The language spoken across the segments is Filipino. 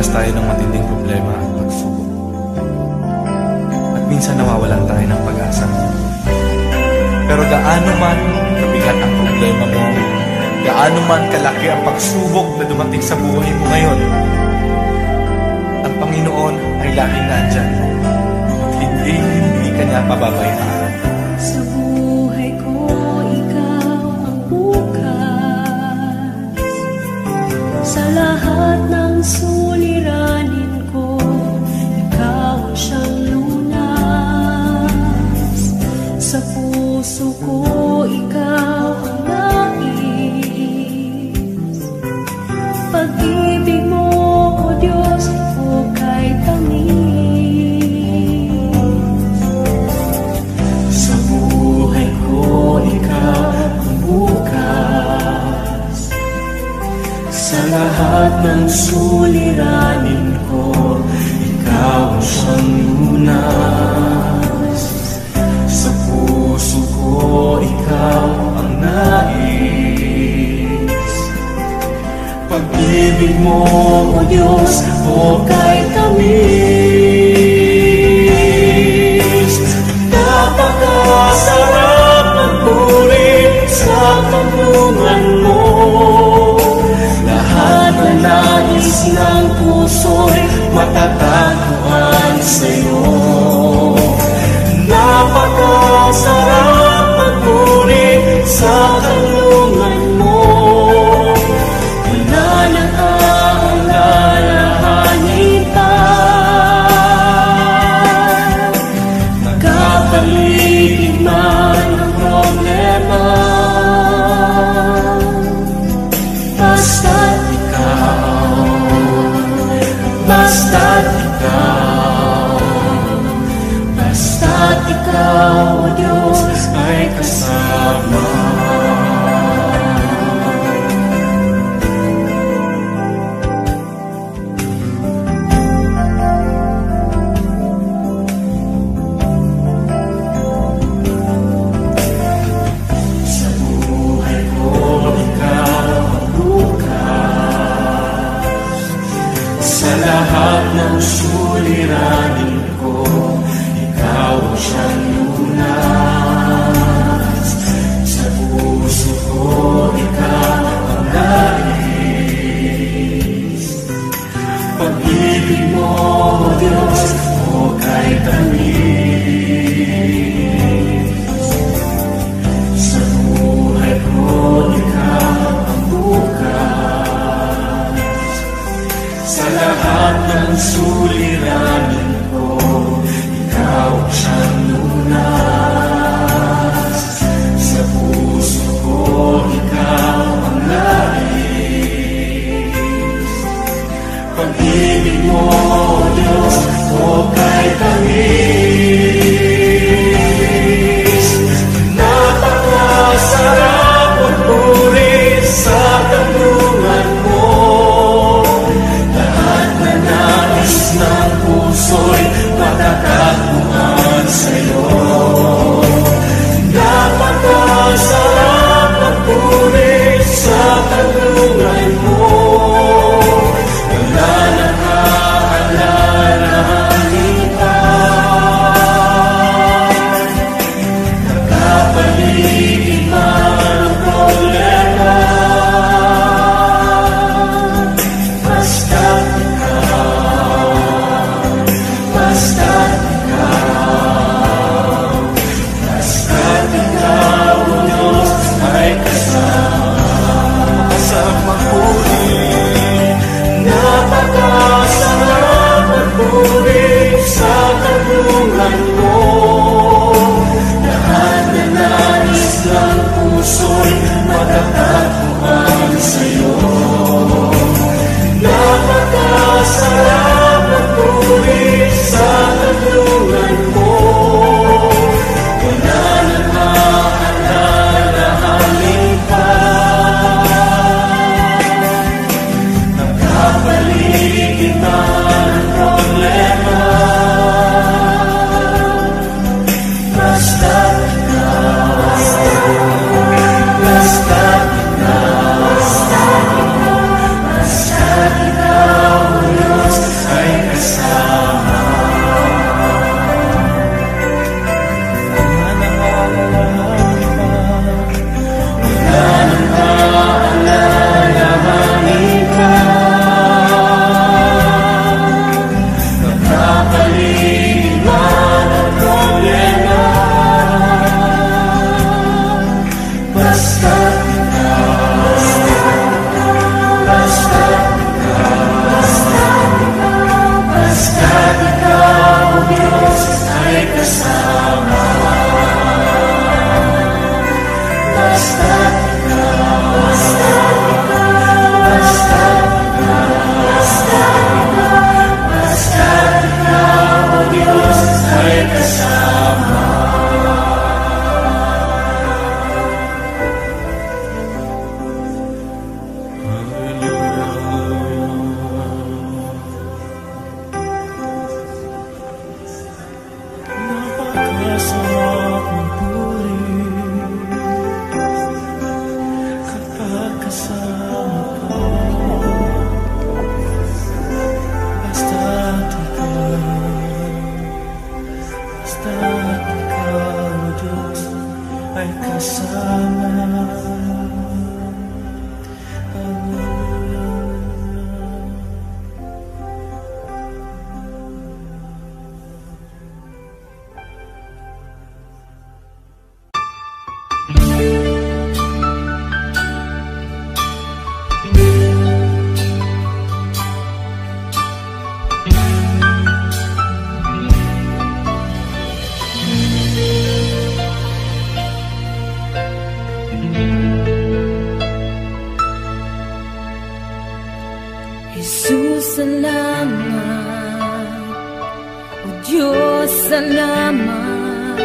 Nakakaranas tayo ng matinding problema at pagsubok. At minsan nawawalan tayo ng pag-asa. Pero gaano man kabigat ang problema mo, gaano man kalaki ang pagsubok na dumating sa buhay mo ngayon, ang Panginoon ay laging nandyan. Hindi ka niya pababayaan. Sa buhay ko, ikaw ang bukas. Sa lahat ng suliranin ko, ikaw ang siyang lunas. Sa puso ko, ikaw ang nais. Pag-ibig mo, O Diyos, hukay tamis. Sa buhay ko, ikaw ang bukas. Sa lahat ng suliranin ko, ikaw ang siyang lunas. Sa puso ko, ikaw ang nais. Pag-ibig mo, O Diyos, hukay tamis. Napakasarap magpuri sa tanungan mo. Lahat na nais ng puso'y matatagpuan sa'yo. Napakasarap magpuri sa tanungan mo. Wala nang aalalahanin pa. Nagkapaligid man ang problema, basta't ikaw, basta't ikaw, basta't ikaw, O Diyos, ay kasama. Sa buhay ko, ikaw ang bukas. Sa lahat ng suliranin ko, ikaw ang siyang lunas. kasama. Jesus, salamat. O Diyos, salamat.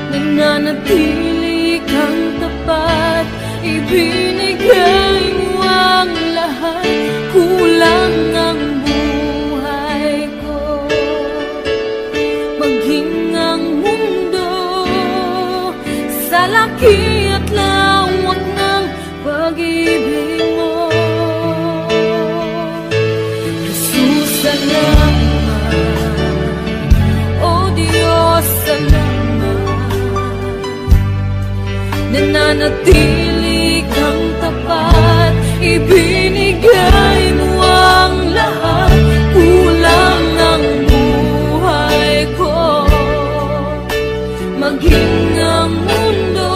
Nananatili kang tapat, ibinigay mo ang lahat. Kulang ang buhay ko, maging ang mundo sa laki at lawak ng pag-ibig mo. Salamat, O Diyos, salamat. Nananatili kang tapat, ibinigay mo ang lahat. Kulang ang buhay ko, maging ang mundo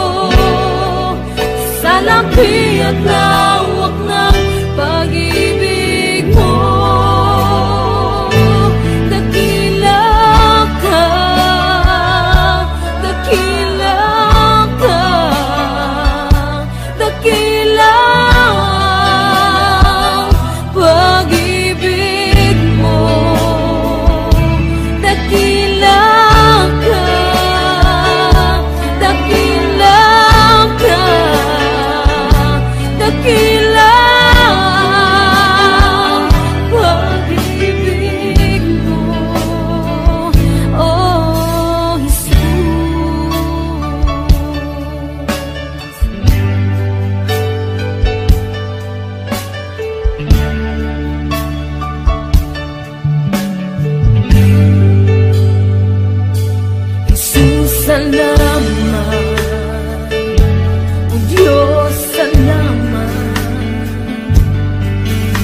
sa laki at lawak ng pag-ibig mo.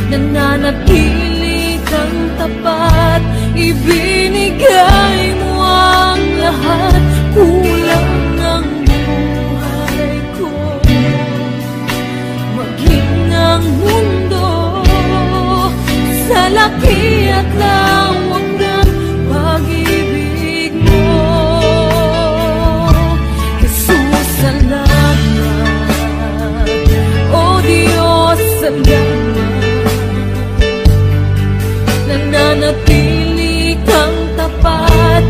Nananatili kang tapat, ibinigay mo ang lahat. Kulang ang buhay ko, maging ang mundo sa laki at lawak ng pag-ibig mo. Jesus, salamat. O Diyos, salamat. Nananatili kang tapat,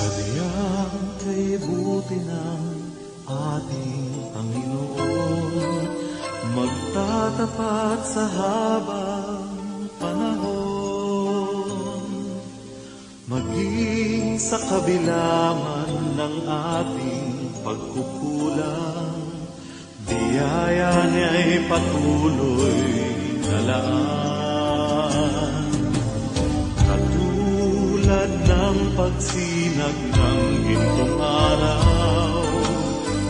Sadyang kay buti ng ating Panginoon, magtatapat sa habang panahon. Maging sa kabila man ng ating pagkukulang, biyaya niya'y patuloy na laan. Katulad ng pagsinag ng gintong araw,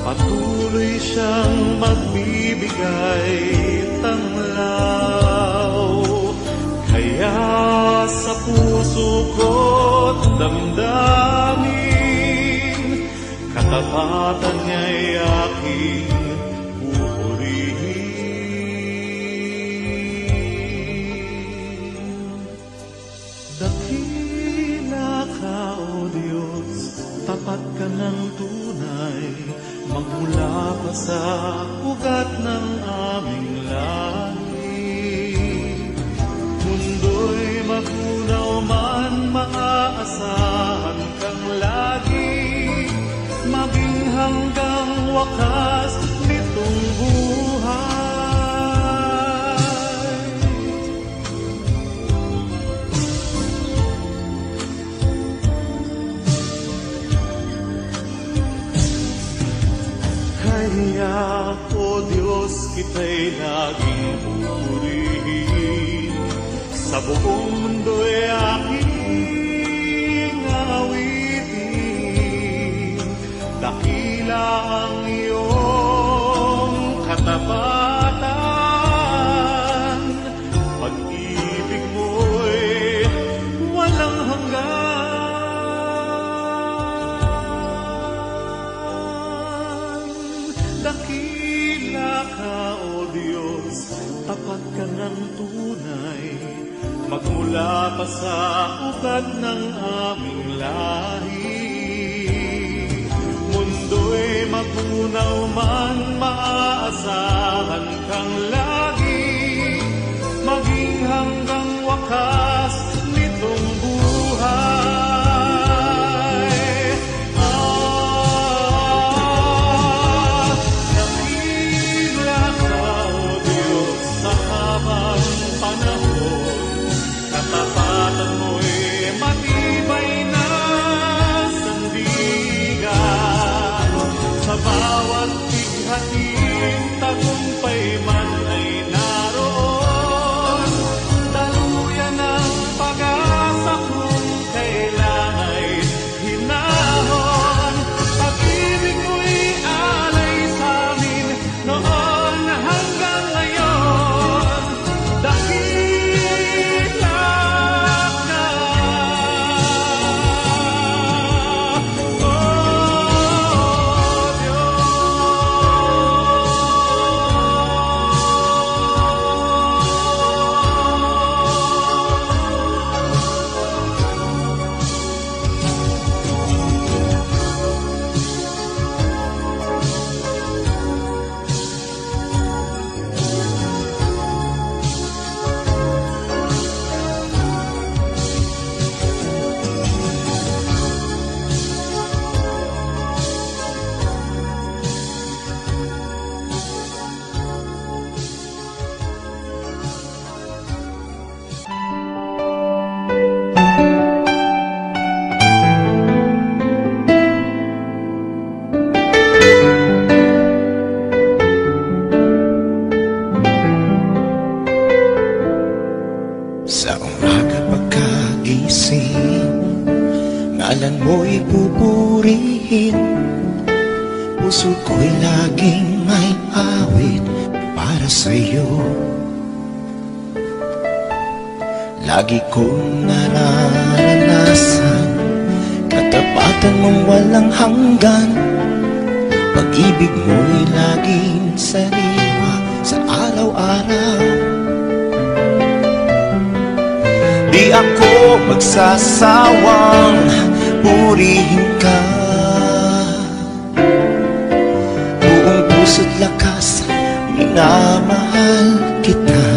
patuloy siyang magbibigay tanglaw. Kaya sa puso ko't damdamin, katapatan niya'y aking pupurihin. Dakila ka, O Diyos, tapat ka ng tunay, magmula pa sa ugat ng aming lahi. Mundo'y magunaw man, maaasahan kang lagi, maging hanggang wakas nitong buhay. Kaya, O Diyos, kita'y laging pupurihin, sa buong mundo'y aking awitin. Dakila ang iyong katapatan, pag-ibig mo'y walang hanggan. Dakila ka, O Diyos, tapat ka ng tunay, magmula pa sa ugat ng aming lahi. Mundo'y magunaw man, maaasahan kang lagi, maging hanggang wakas nitong buhay. Dakila ka, O Diyos, sa habang panahon, katapatan mo'y matibay na sandigan. Sa bawat bighating, tagumpay man ay naroon. Daluyan ang pag-asa kung kailan'y hinahon. Pag-ibig mo'y alay sa'min noon hanggang ngayon. Dakila ka, O Sa umaga pagkagising, ngalan mo'y pupurihin. Puso ko'y laging may awit para sa'yo. Lagi kong nararanasan katapatan mong walang hanggan. Pag-ibig mo'y laging sariwa sa araw-araw. Di ako magsasawang purihin ka. Buong puso't lakas, minamahal kita.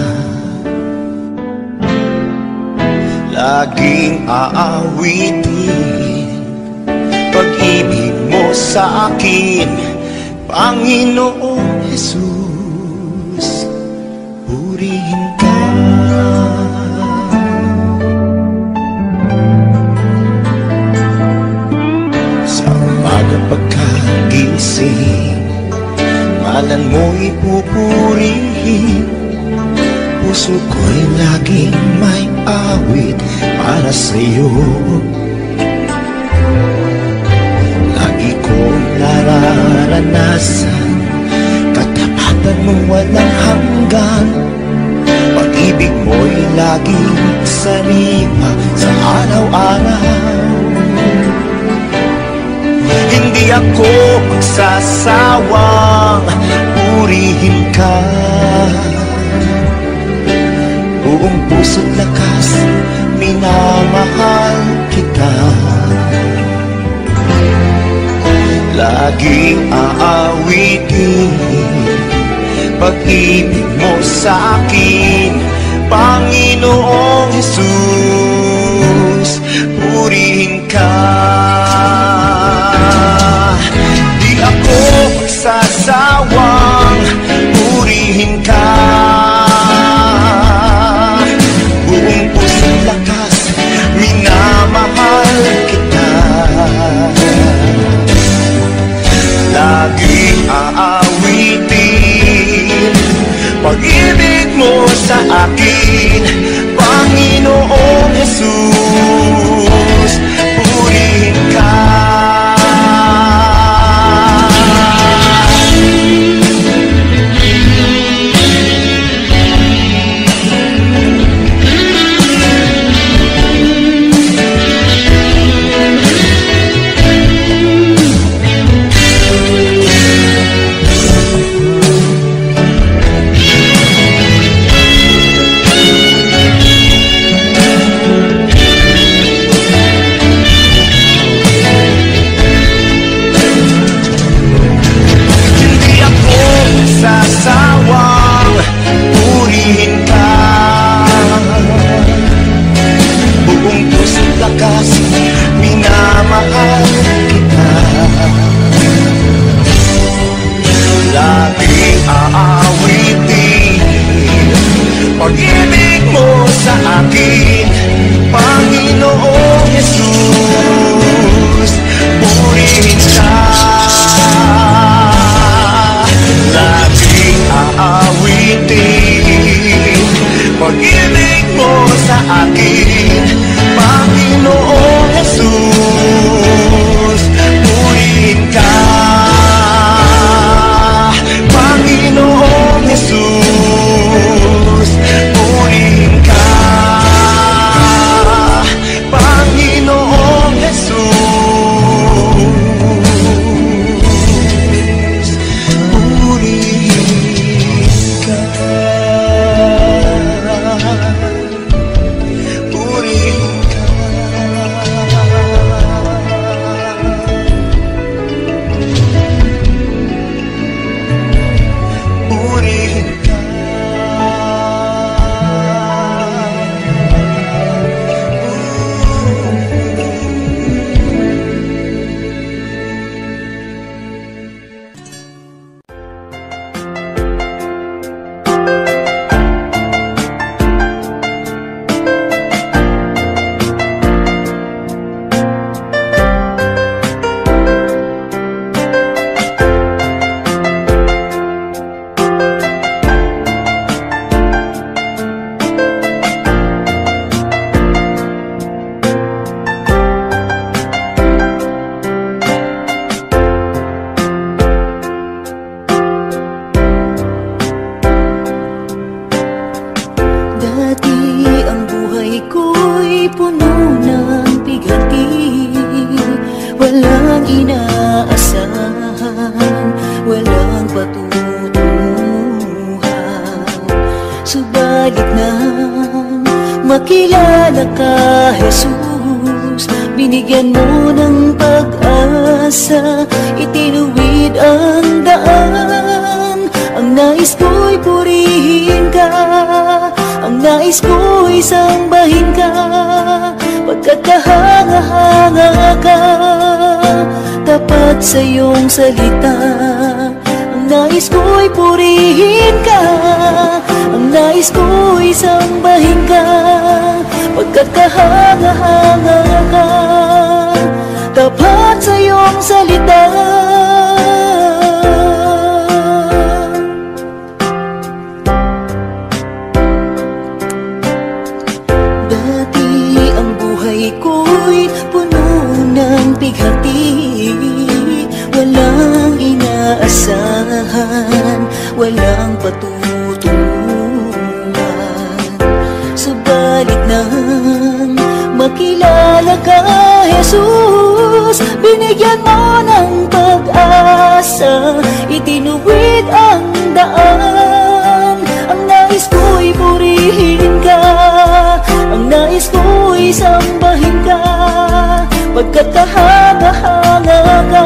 Laging aawitin sa akin, Panginoong Jesus, purihin ka. Sa umaga pagkagising, ngalan mo'y pupurihin. Puso ko'y laging may awit para sa'yo. Lagi kong nararanasan katapatan mong walang hanggan. Pag-ibig mo'y laging sariwa sa araw-araw. Hindi ako magsasawang purihin ka. Buong puso't lakas, minamahal kita. Laging aawitin pag-ibig mo sa akin, Panginoong Jesus, purihin ka. Di ako magsasawang purihin ka. Buong pusong lakas, minamahal kita. Laging aawitin pag-ibig mo sa akin, Panginoong Jesus, purihin ka. Sasawang purihin ka. Buong puso't lakas, minamahal kita. Laging aawitin pag-ibig mo sa akin, Panginoong Jesus, purihin ka. Laging aawitin pag-ibig mo sa akin, Panginoong Jesus, purihin ka. Panginoong Jesus, purihin ka. Panginoong Jesus, subalit nang makilala ka, Jesus, binigyan mo ng pag-asa, itinuwid ang daan. Ang nais ko'y purihin ka, ang nais ko'y sambahin ka, pagkat kahanga-hanga ka, tapat sa iyong salita. Ang nais ko'y purihin ka, ang nais ko'y sambahin ka, pagkat kahanga-hanga ka, tapat sa iyong salita. Dati ang buhay ko'y puno ng bighati, walang inaasahan, walang patutunguhan. Subalit nang makilala ka, Jesus, binigyan mo ng pag-asa, itinuwid ang daan. Ang nais ko'y purihin ka, ang nais ko'y sambahin ka, pagkat kahanga-hanga ka,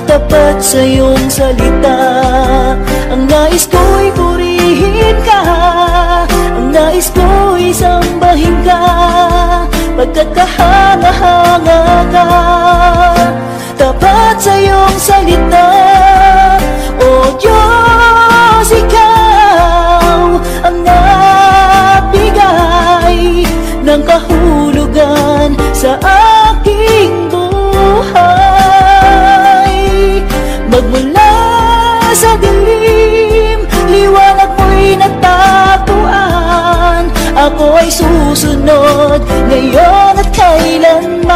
tapat sa iyong salita. Ang nais ko'y purihin ka, ang nais ko'y sambahin ka, pagkat kahanga-hanga ka, tapat sa iyong salita. O Diyos, ikaw ang nagbigay ng kahulugan sa aking buhay. Magmula sa dilim, liwanag mo'y natatuan. Ako ay susunod ngayon at kailanman.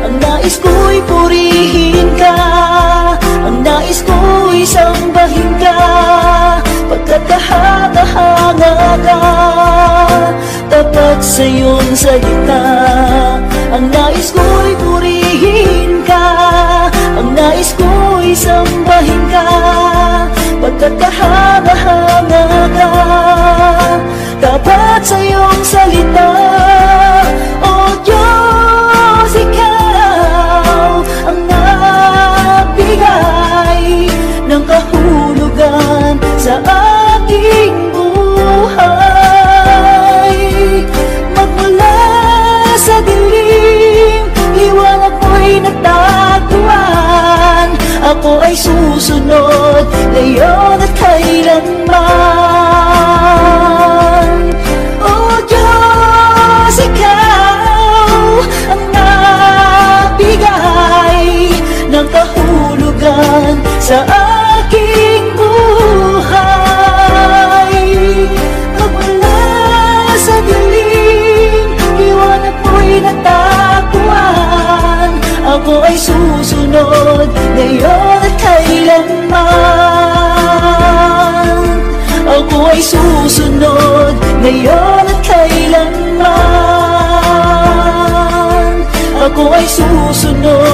Ang nais ko'y purihin ka, ang nais ko'y sambahin ka, pagkat kahanga-hanga ka, tapat sa iyong salita. Ang nais ko'y purihin ka, ang nais ko'y sambahin ka, pagkat kahanga-hanga ka, tapat sa iyong salita. O Diyos, ikaw ang nagbigay ng kahulugan sa aking buhay. Magmula sa dilim, liwanag mo'y natagpuan. Ako ay susunod ngayon at kailanman. O Diyos, ikaw ang nagbigay ng kahulugan sa aking buhay. Magmula sa dilim, liwanag mo'y natagpuan. Ako ay susunod ngayon at kailanman. Ako ay susunod ngayon at kailanman. Ako ay susunod